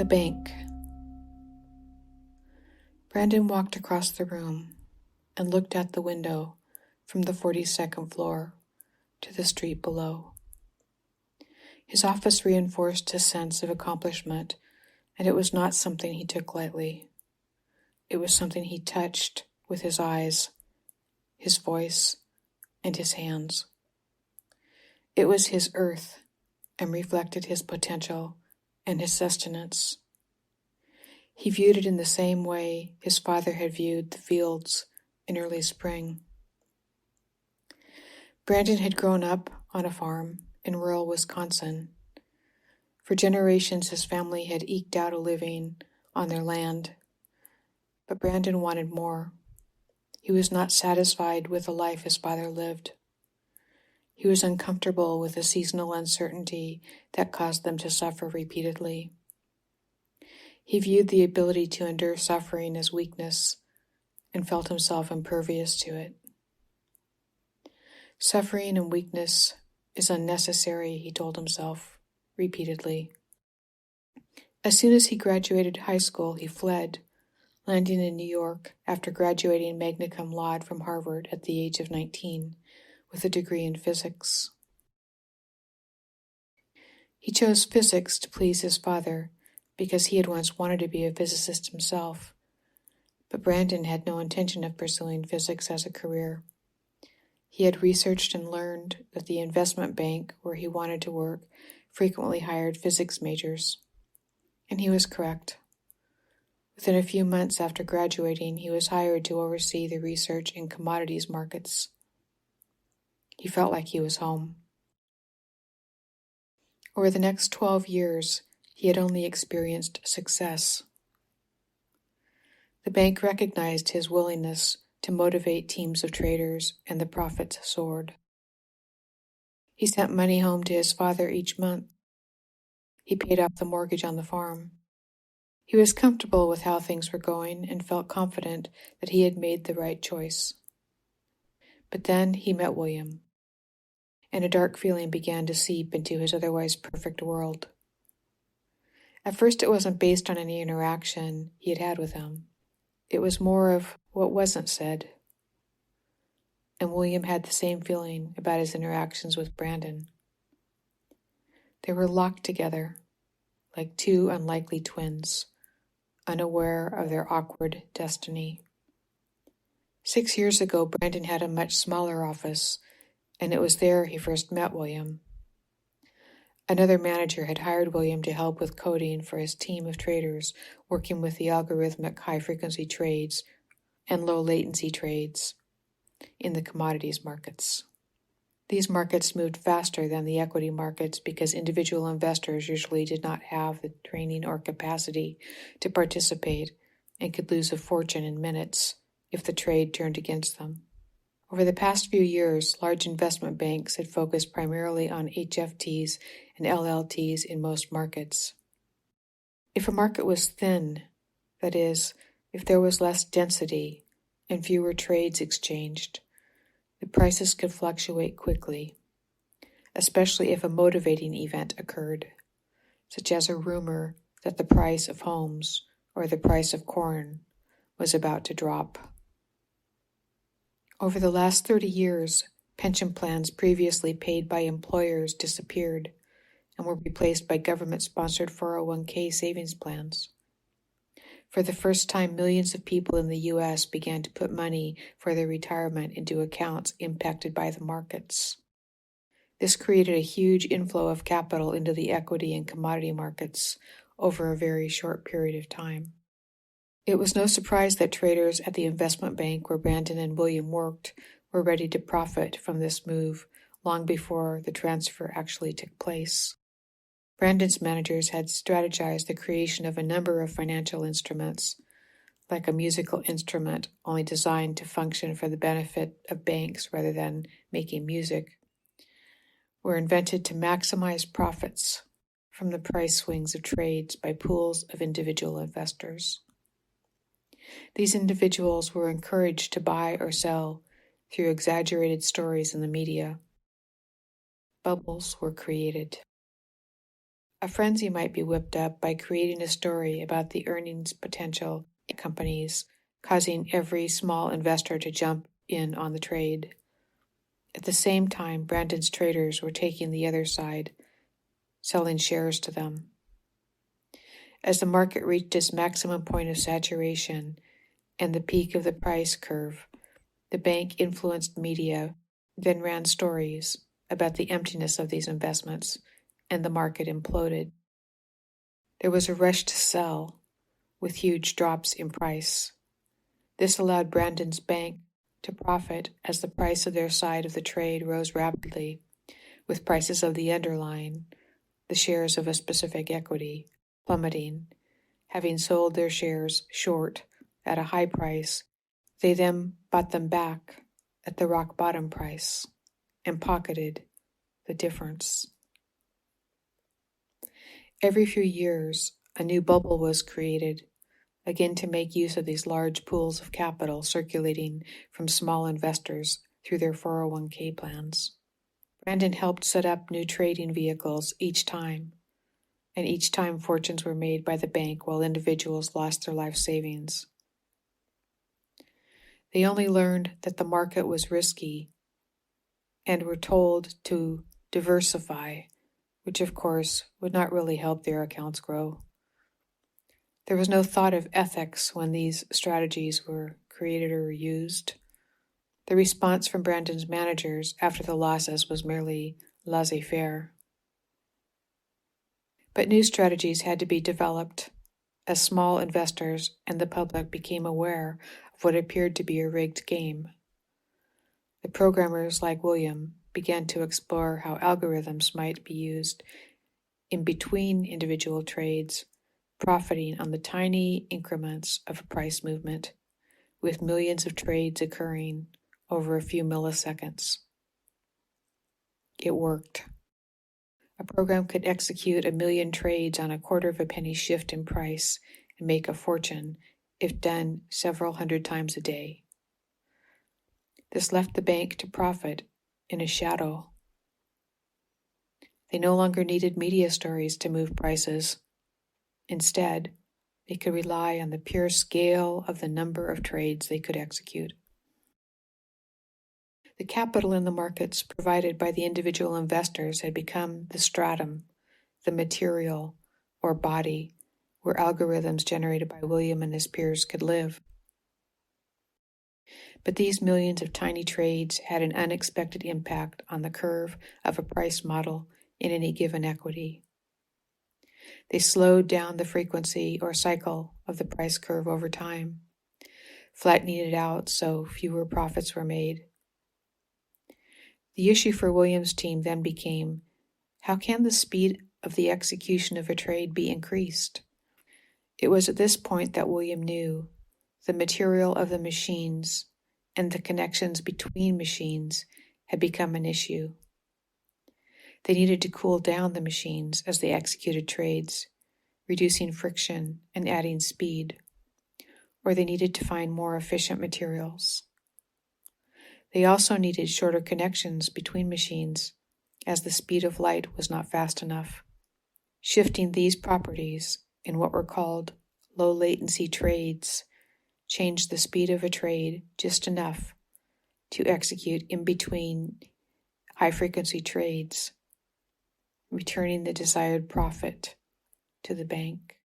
bank. Brandon walked across the room and looked out the window from the 42nd floor to the street below. His office reinforced his sense of accomplishment, and it was not something he took lightly. It was something he touched with his eyes, his voice, and his hands. It was his earth and reflected his potential and his sustenance. He viewed it in the same way his father had viewed the fields in early spring. Brandon had grown up on a farm in rural Wisconsin. For generations, his family had eked out a living on their land, but Brandon wanted more. He was not satisfied with the life his father lived. He was uncomfortable with the seasonal uncertainty that caused them to suffer repeatedly. He viewed the ability to endure suffering as weakness and felt himself impervious to it. Suffering and weakness is unnecessary, he told himself repeatedly. As soon as he graduated high school, he fled, landing in New York after graduating magna cum laude from Harvard at the age of 19 with a degree in physics. He chose physics to please his father because he had once wanted to be a physicist himself, but Brandon had no intention of pursuing physics as a career. He had researched and learned that the investment bank where he wanted to work frequently hired physics majors, and he was correct. Within a few months after graduating, he was hired to oversee the research in commodities markets. He felt like he was home. Over the next 12 years, he had only experienced success. The bank recognized his willingness to motivate teams of traders, and the profits soared. He sent money home to his father each month. He paid off the mortgage on the farm. He was comfortable with how things were going and felt confident that he had made the right choice. But then he met William, and a dark feeling began to seep into his otherwise perfect world. At first, it wasn't based on any interaction he had had with him. It was more of what wasn't said. And William had the same feeling about his interactions with Brandon. They were locked together, like two unlikely twins, unaware of their awkward destiny. 6 years ago, Brandon had a much smaller office, and it was there he first met William. Another manager had hired William to help with coding for his team of traders working with the algorithmic high-frequency trades and low-latency trades in the commodities markets. These markets moved faster than the equity markets because individual investors usually did not have the training or capacity to participate and could lose a fortune in minutes if the trade turned against them. Over the past few years, large investment banks had focused primarily on HFTs and LLTs in most markets. If a market was thin, that is, if there was less density and fewer trades exchanged, the prices could fluctuate quickly, especially if a motivating event occurred, such as a rumor that the price of homes or the price of corn was about to drop. Over the last 30 years, pension plans previously paid by employers disappeared and were replaced by government-sponsored 401k savings plans. For the first time, millions of people in the U.S. began to put money for their retirement into accounts impacted by the markets. This created a huge inflow of capital into the equity and commodity markets over a very short period of time. It was no surprise that traders at the investment bank where Brandon and William worked were ready to profit from this move long before the transfer actually took place. Brandon's managers had strategized the creation of a number of financial instruments, like a musical instrument only designed to function for the benefit of banks rather than making music, were invented to maximize profits from the price swings of trades by pools of individual investors. These individuals were encouraged to buy or sell through exaggerated stories in the media. Bubbles were created. A frenzy might be whipped up by creating a story about the earnings potential in companies, causing every small investor to jump in on the trade. At the same time, Brandon's traders were taking the other side, selling shares to them. As the market reached its maximum point of saturation and the peak of the price curve, the bank influenced media then ran stories about the emptiness of these investments, and the market imploded. There was a rush to sell, with huge drops in price. This allowed Brandon's bank to profit as the price of their side of the trade rose rapidly, with prices of the underlying, the shares of a specific equity, plummeting. Having sold their shares short at a high price, they then bought them back at the rock bottom price and pocketed the difference. Every few years, a new bubble was created, again to make use of these large pools of capital circulating from small investors through their 401k plans. Brandon helped set up new trading vehicles each time, and each time fortunes were made by the bank while individuals lost their life savings. They only learned that the market was risky and were told to diversify, which of course would not really help their accounts grow. There was no thought of ethics when these strategies were created or used. The response from Brandon's managers after the losses was merely laissez-faire. But new strategies had to be developed as small investors and the public became aware of what appeared to be a rigged game. The programmers like William began to explore how algorithms might be used in between individual trades, profiting on the tiny increments of a price movement, with millions of trades occurring over a few milliseconds. It worked. A program could execute 1 million trades on a quarter of a penny shift in price and make a fortune if done several hundred times a day. This left the bank to profit in a shadow. They no longer needed media stories to move prices. Instead, they could rely on the pure scale of the number of trades they could execute. The capital in the markets provided by the individual investors had become the stratum, the material or body, where algorithms generated by William and his peers could live. But these millions of tiny trades had an unexpected impact on the curve of a price model in any given equity. They slowed down the frequency or cycle of the price curve over time, flattening it out so fewer profits were made. The issue for Williams' team then became, how can the speed of the execution of a trade be increased? It was at this point that William knew the material of the machines and the connections between machines had become an issue. They needed to cool down the machines as they executed trades, reducing friction and adding speed, or they needed to find more efficient materials. They also needed shorter connections between machines, as the speed of light was not fast enough. Shifting these properties in what were called low-latency trades changed the speed of a trade just enough to execute in between high-frequency trades, returning the desired profit to the bank.